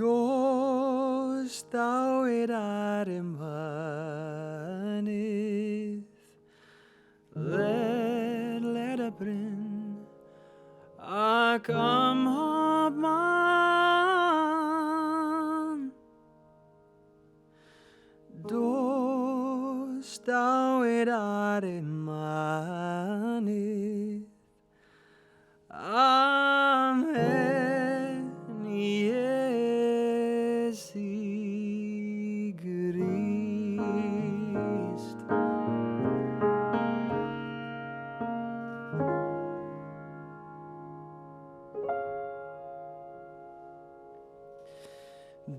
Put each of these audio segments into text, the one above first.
Dos dywed ar y mynydd, led y bryn, ac mhob man. Dos dywed ar y mynydd, am hen Iesu Grist.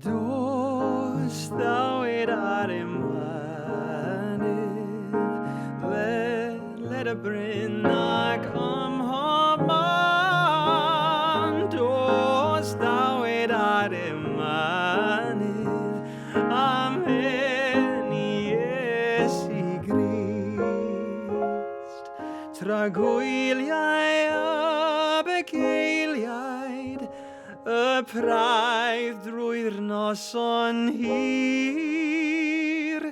Dos dywed ar y mynydd, led y bryn ac mhob man. Dos dywed ar y mynydd, am hen Iesu Grist. Tra gwyliau y bugeiliaid, y praidd drwy'r noson hir,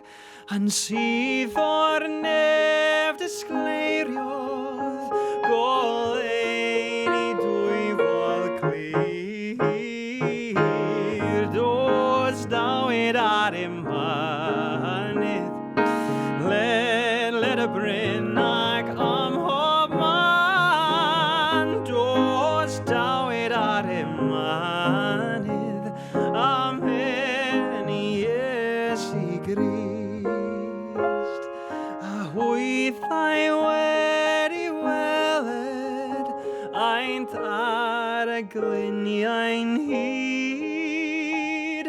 yn sydd o'r nef disgleiriodd, golein i dwyfol clir. Dos dywed ar y mynydd, led y bryn ac mhob man. Dos dywed ar y mynydd, am hen Iesu Grist. A hwythau wedi weled, aint ar y gliniau'n hyd,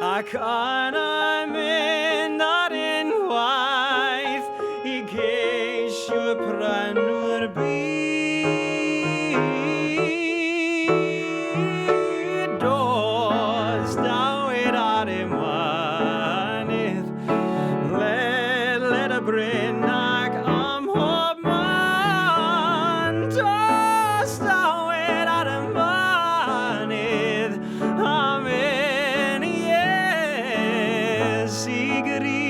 ac yna mynd ar unwaith i geisio prynwyr byd. Dos dywed ar y mynydd, led y bryn ac mhob man. Dos dywed ar y mynydd, am hen Iesu Grist.